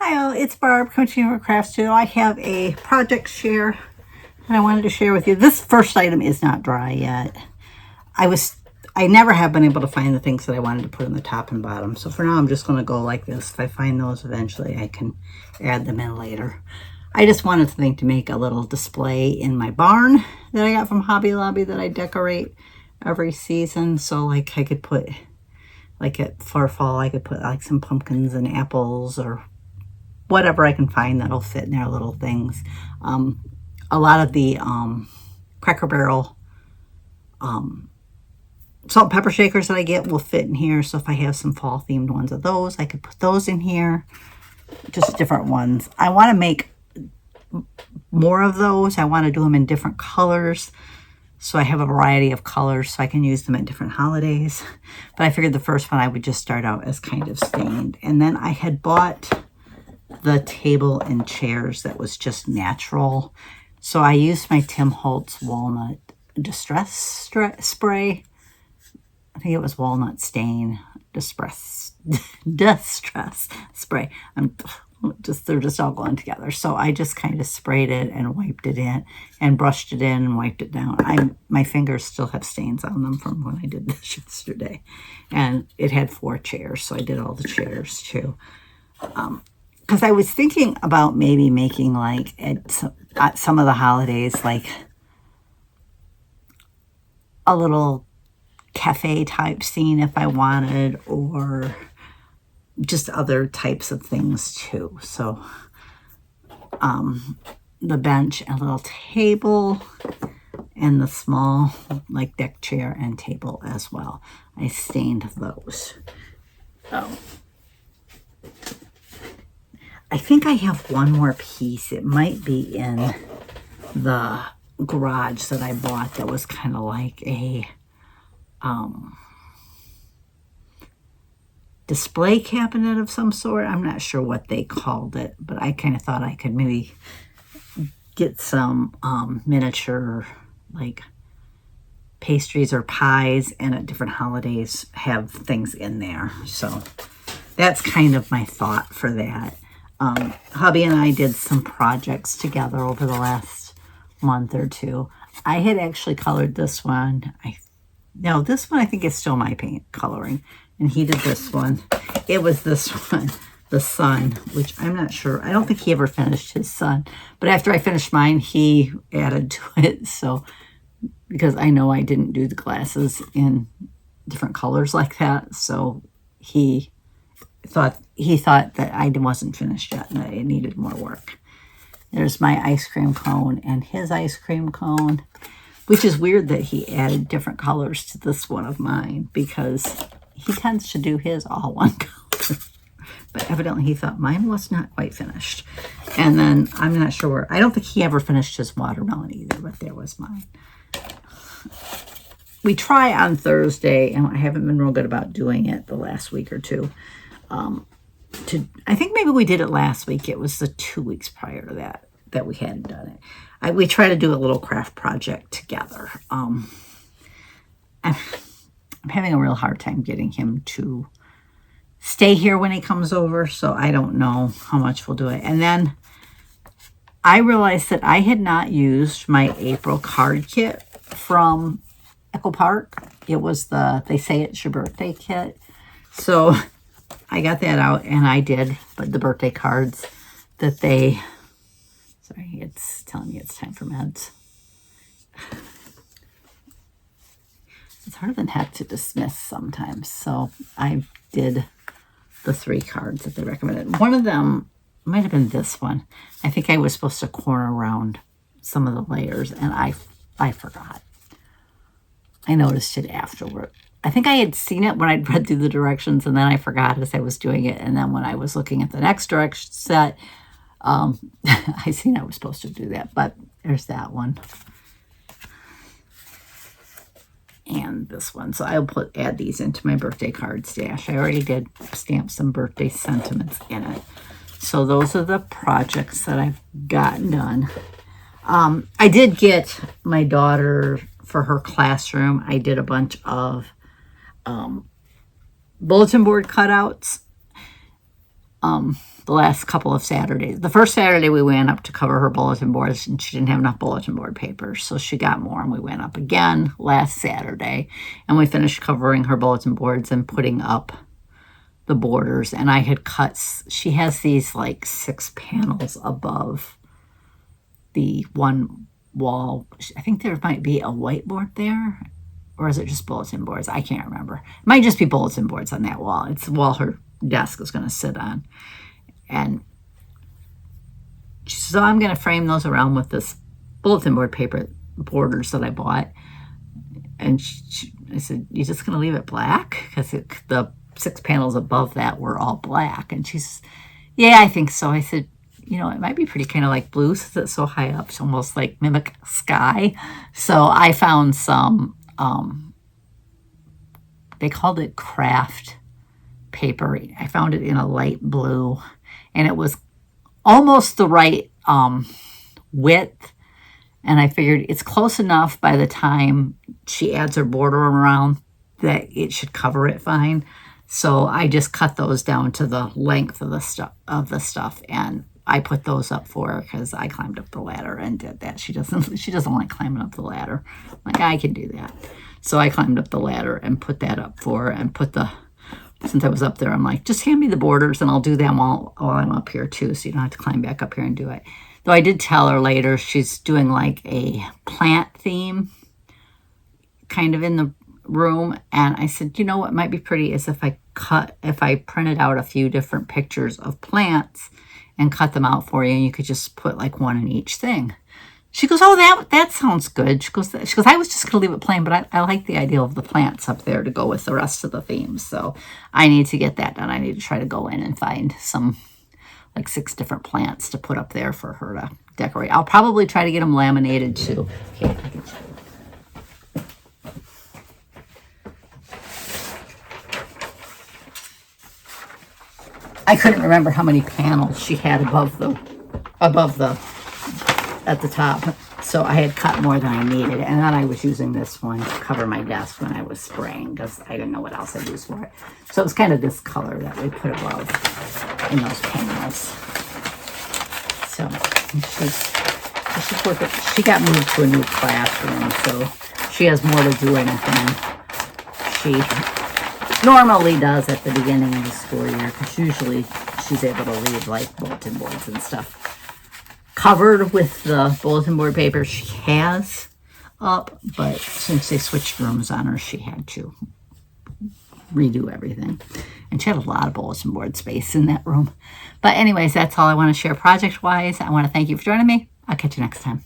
Hi, all. It's Barb, Coaching for Craft Studio. I have a project share that I wanted to share with you. This first item is not dry yet. I never have been able to find the things that I wanted to put in the top and bottom. So for now, I'm just going to go like this. If I find those eventually, I can add them in later. I just wanted to make a little display in my barn that I got from Hobby Lobby that I decorate every season. So like I could put, like for fall, I could put like some pumpkins and apples or whatever I can find that'll fit in their little things. A lot of the Cracker Barrel salt and pepper shakers that I get will fit in here. So if I have some fall themed ones of those, I could put those in here. Just different ones. I want to make more of those. I want to do them in different colors. So I have a variety of colors so I can use them at different holidays. But I figured the first one I would just start out as kind of stained. And then I had bought the table and chairs that was just natural. So I used my Tim Holtz Walnut Distress Spray. I think it was Walnut Stain Distress Spray. They're just all going together. So I just kind of sprayed it and wiped it in and brushed it in and wiped it down. My fingers still have stains on them from when I did this yesterday. And it had 4 chairs, so I did all the chairs too. Because I was thinking about maybe making like at some of the holidays, like a little cafe type scene if I wanted, or just other types of things too. So the bench and little table and the small like deck chair and table as well. I stained those. I think I have one more piece. It might be in the garage that I bought that was kind of like a display cabinet of some sort. I'm not sure what they called it, but I kind of thought I could maybe get some miniature like pastries or pies, and at different holidays have things in there. So that's kind of my thought for that. Hubby and I did some projects together over the last month or two. I had actually colored this one. This one I think is still my paint coloring. And he did this one. It was this one, the sun, which I'm not sure. I don't think he ever finished his sun. But after I finished mine, he added to it. So, because I know I didn't do the glasses in different colors like that. So he thought that I wasn't finished yet and that it needed more work. There's my ice cream cone and his ice cream cone, which is weird that he added different colors to this one of mine because he tends to do his all one color. But evidently he thought mine was not quite finished. And then I'm not sure. I don't think he ever finished his watermelon either, but there was mine. We try on Thursday, and I haven't been real good about doing it the last week or two. I think maybe we did it last week. It was the 2 weeks prior to that we hadn't done it. We try to do a little craft project together. I'm having a real hard time getting him to stay here when he comes over, so I don't know how much we'll do it. And then I realized that I had not used my April card kit from Echo Park. It was They Say It's Your Birthday kit. So I got that out and I did, but the birthday cards that sorry, it's telling me it's time for meds. It's harder than heck to dismiss sometimes. So I did the 3 cards that they recommended. One of them might have been this one. I think I was supposed to corner around some of the layers and I forgot. I noticed it afterward. I think I had seen it when I'd read through the directions, and then I forgot as I was doing it. And then when I was looking at the next direction set, I seen I was supposed to do that. But there's that one. And this one. So I'll add these into my birthday card stash. I already did stamp some birthday sentiments in it. So those are the projects that I've gotten done. I did get my daughter, for her classroom, I did a bunch of bulletin board cutouts. the last couple of Saturdays. The first Saturday we went up to cover her bulletin boards and she didn't have enough bulletin board papers. So she got more and we went up again last Saturday and we finished covering her bulletin boards and putting up the borders. And I had cut, she has these like 6 panels above the one wall. I think there might be a whiteboard there. Or is it just bulletin boards? I can't remember. It might just be bulletin boards on that wall. It's the wall her desk is going to sit on. And so I'm going to frame those around with this bulletin board paper borders that I bought. And I said, "You just going to leave it black?" Because the 6 panels above that were all black. And she's, "Yeah, I think so." I said, "It might be pretty kind of like blue since it's so high up. It's almost like mimic sky." So I found some, they called it craft paper. I found it in a light blue. And it was almost the right width. And I figured it's close enough by the time she adds her border around that it should cover it fine. So I just cut those down to the length of the stuff, and I put those up for her because I climbed up the ladder and did that. She doesn't like climbing up the ladder. I'm like, I can do that. So I climbed up the ladder and put that up for her and since I was up there, I'm like, just hand me the borders and I'll do them while I'm up here too, so you don't have to climb back up here and do it. Though I did tell her later she's doing like a plant theme kind of in the room. And I said, what might be pretty is if I printed out a few different pictures of plants and cut them out for you, and you could just put like one in each thing. She goes, "Oh, that sounds good." She goes, "I was just going to leave it plain, but I like the idea of the plants up there to go with the rest of the themes." So I need to get that done. I need to try to go in and find some like 6 different plants to put up there for her to decorate. I'll probably try to get them laminated too. Okay, I can show you. I couldn't remember how many panels she had at the top, so I had cut more than I needed, and then I was using this one to cover my desk when I was spraying because I didn't know what else I'd use for it. So it was kind of this color that we put above in those panels. So she's working. She got moved to a new classroom, so she has more to do anything she normally does at the beginning of the school year, because usually she's able to leave like bulletin boards and stuff covered with the bulletin board paper she has up, but since they switched rooms on her, she had to redo everything. And she had a lot of bulletin board space in that room. But anyways, that's all I want to share project-wise. I want to thank you for joining me. I'll catch you next time.